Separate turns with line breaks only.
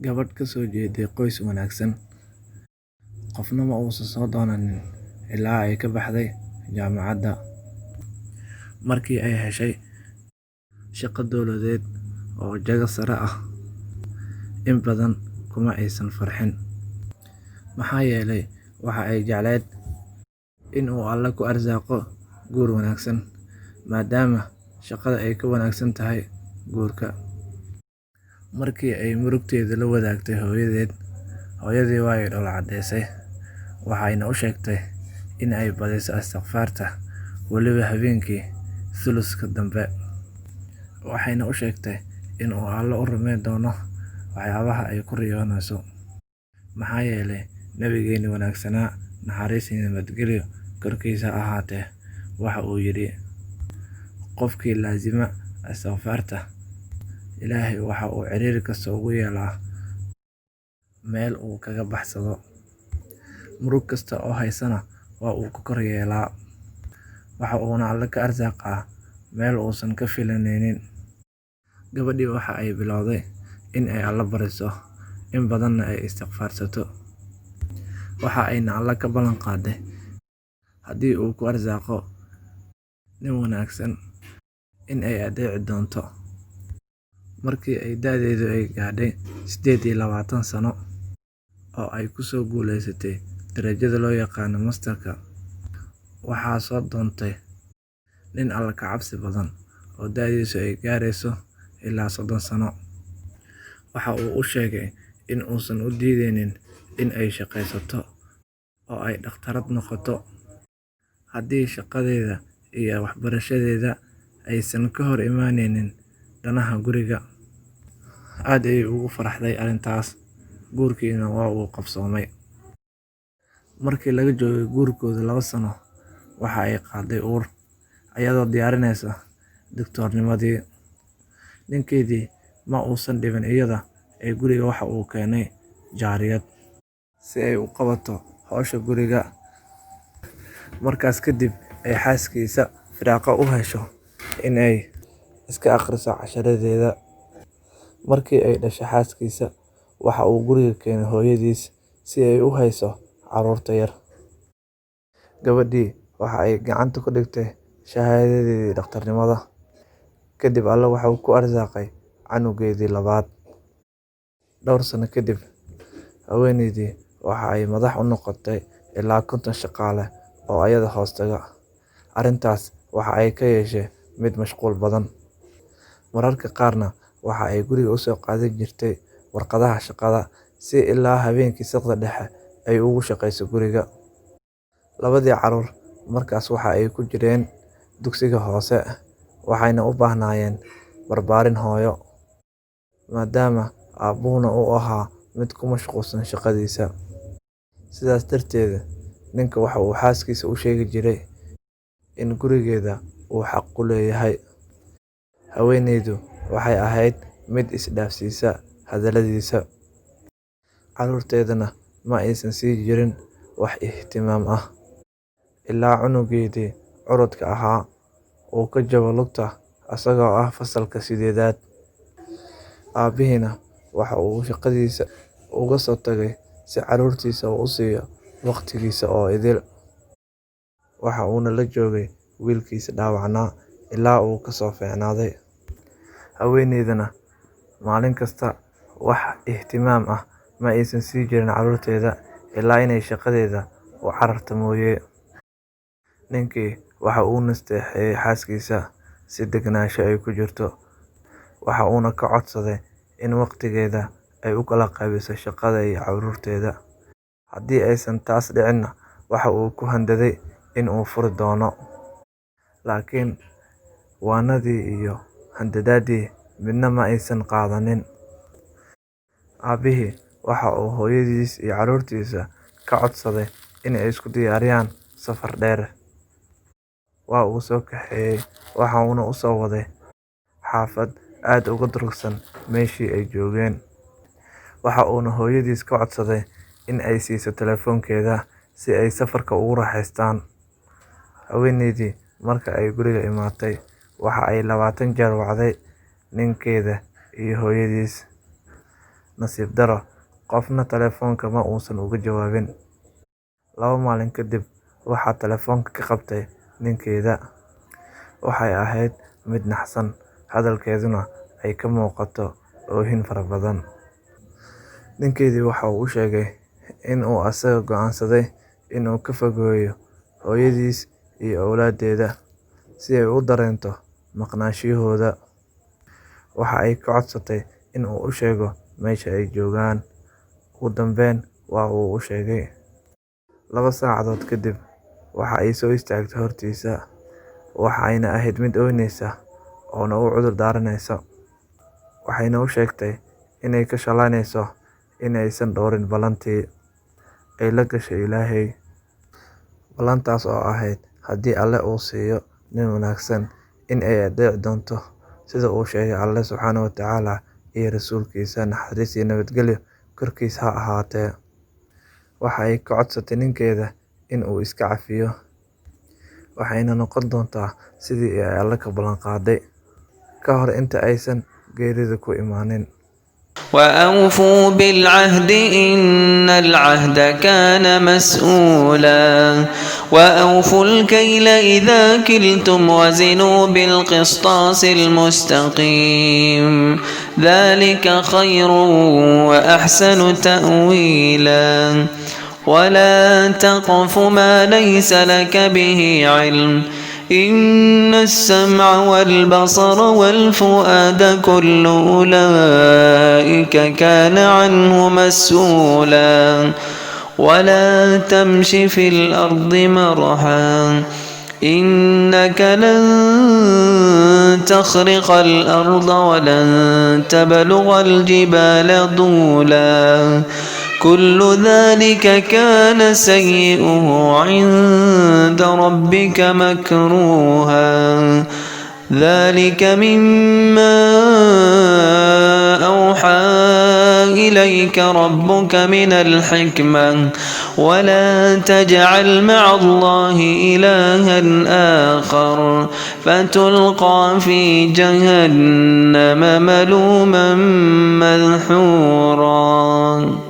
gabadh ka soo jeeday qoys wanaagsan, qofna ma uusan soo doonanin ilaa ay ka baxday jaamacadda. Markii ay heshay shaqo dowladeed oo jago sare ah, in badan kuma aysan farxin, maxaa yeelay waxa ay jeclayd in uu Alle ku arsaaqo guur wanaagsan, maadaama shaqada ay ka wanaagsan tahay guurka. Markii ay murugteeda la wadaagtay hooyadeed, hooyadii waa ay dhoola caddaysay, waxayna u sheegtay in ay badiso istikfaarta, weliba habeenkii thuluthka dambe. Waxayna u sheegtay in uu Alle u rumayn doono waxyaabaha ay ku riyoonayso, maxaa yeelay Nabigeena wanaagsanaa, naxariis iyo nabadgelyo korkiisa ha ahaatee, waxa uu yidhi: qofkii laazima istikfaarta, Ilaahay waxa uu ciriiri kasta ugu yeelaa meel uu kaga baxsado, murug kasta oo haysana waa uu ka kor yeelaa, waxa uuna Alle ka arsaaqaa meel uusan ka filanaynin. Gabadhii waxa ay bilowday in ay Alle bariso, in badanna ay istikfaarsato. Waxa ayna Alle ka ballan qaaday haddii uu ku arsaaqo nin wanaagsan in ay adeeci doonto. Markii ay da'deedu ay gaadhay 28 sano oo ay ku soo guuleysatay darajada loo yaqaan Masterka, waxaa soo doontay nin Alle ka cabsi badan oo da'diisu ay gaarayso ilaa 30 sano. Waxa uu u sheegay in uusan u diideynin in ay shaqaysato oo ay dhakhtarad noqoto, haddii shaqadeeda iyo waxbarashadeeda aysan ka hor imanaynin danaha guriga. Aad ayay ugu faraxday arrintaas, guurkiina waa uu qabsoomay. Markii laga joogay guurkooda 2 sano, waxa ay qaaday uur, iyadoo diyaarinaysa dhakhaatiirnimadii. Ninkeedii ma uusan dhibin iyada, ee guriga waxa uu keenay jaariyad si ay u qabato hawsha guriga, markaas kadib ay xaaskiisa firaaqo u hesho in ay iska akhriso casharadeeda. Markii ay dhashay xaaskiisa, waxa uu guriga keenay hooyadiis si ay u hayso carruurta yar. Gabadhii waxa ay gacanta ku dhigtay shahaadadeedii dhakhtarnimada, kadib Alle waxa uu ku arsaaqay canugeedii labaad. Dhowr sano kadib, haweeneydii waxa ay madax u noqotay ilaa 50 shaqaale oo iyada hoos taga. Arrintaas waxa ay ka yeeshay mid mashquul badan, mararka qaarna waxa ay guriga u soo qaadan jirtay warqadaha shaqada si ilaa habeenkii saqda dhexe ay ugu shaqeyso guriga. Labadii carruur markaas waxa ay ku jireen dugsiga hoose, waxayna u baahnaayeen barbaarin hooyo, maadaama aabbuhuna uu ahaa mid ku mashquulsan shaqadiisa. Sidaas darteed, ninka waxa uu xaaskiisa u sheegi jiray in gurigeeda uu xaq ku leeyahay. Haweeneydu waxay ahayd mid isdhaafsiisa hadalladiisa, carruurteedana ma aysan siin jirin wax ihtimaam ah, ilaa cunugeedii curudka ahaa uu ka jabo lugta isagoo ah fasalka 8aad. Aabbihina waxa uu shaqadiisa uga soo tagay si carruurtiisa u siiyo waqtigiisa oo idil, waxa uuna la joogay wiilkiisa dhaawacnaa ilaa uu ka soo fiicnaaday. Haweeneydana maalin kasta wax ihtimaam ah ma aysan siin jirin carruurteeda ilaa inay shaqadeeda u cararto mooyee. Ninkii waxa uu nasteexeeyay xaaskiisa si deganaansho ay ku jirto, waxa uuna ka codsaday in waqtigeeda ay u kala qaybiso shaqada iyo carruurteeda. Haddii aysan taas dhicinna, waxa uu ku handaday in uu furi doono. Laakiin waanadii iyo handadaadii midna ma aysan qaadanin. Aabbihii waxa uu hooyadiis iyo carruurtiisa ka codsaday in ay isku diyaariyaan safar dheer. Waa uu soo kaxeeyay, waxa uuna u soo waday xaafad aad uga durugsan meeshii ay joogeen. Waxa uuna hooyadiis ka codsaday in ay siiso telefoonkeeda si ay safarka ugu raaxaystaan. Haweeneydii marka ay guriga imaatay, waxa ay 20 jeer wacday ninkeeda iyo hooyadiis. Nasiib daro, qofna telefoonka ma uusan uga jawaabin. 2 maalin kadib, waxaa telefoonka ka qabtay ninkeeda. Waxay ahayd mid naxsan, hadalkeeduna ay ka muuqato oohin fara badan. Ninkeedii waxa uu u sheegay in uu asaga go'aansaday in uu ka fogeeyo hooyadiis iyo awlaadeeda si ay u dareento maqnaanshahooda. Waxa ay ka codsatay in uu u sheego meesha ay joogaan. Ugu dambeyn, waa uu u sheegay. 2 saacadood kadib, waxa ay soo istaagtay hortiisa, waxayna ahayd mid ooynaysa oo u cudur daaranaysa. Waxayna u sheegtay inay ka shalaynayso in aysan dhowrin ballantii ay la gashay Ilaahay. Ballantaas oo ahayd haddii Alle uu siiyo nin wanaagsan, in ay adeeci doonto sida uu sheegay Alle Subxaanahu wa Tacaala iyo rasuulkiisa, naxariis iyo nabadgelyo korkiisa ha ahaatee. Waxa ay ka codsatay ninkeeda in uu iska cafiyo, waxayna noqon doontaa sidii ay Alle ka ballan qaaday ka hor inta aysan geeridu ku imaanin.
وأوفوا بالعهد إن العهد كان مسؤولا وأوفوا الكيل إذا كلتم وزنوا بالقسطاس المستقيم ذلك خير وأحسن تأويلا ولا تقف ما ليس لك به علم إن السمع والبصر والفؤاد كل أولئك كان عنه مسؤولا ولا تمش في الأرض مرحا إنك لن تخرق الأرض ولن تبلغ الجبال طولا كل ذلك كان سيئه عند ربك مكروها ذلك مما أوحى إليك ربك من الحكمة ولا تجعل مع الله إلها آخر فتلقى في جهنم ملوما مدحورا.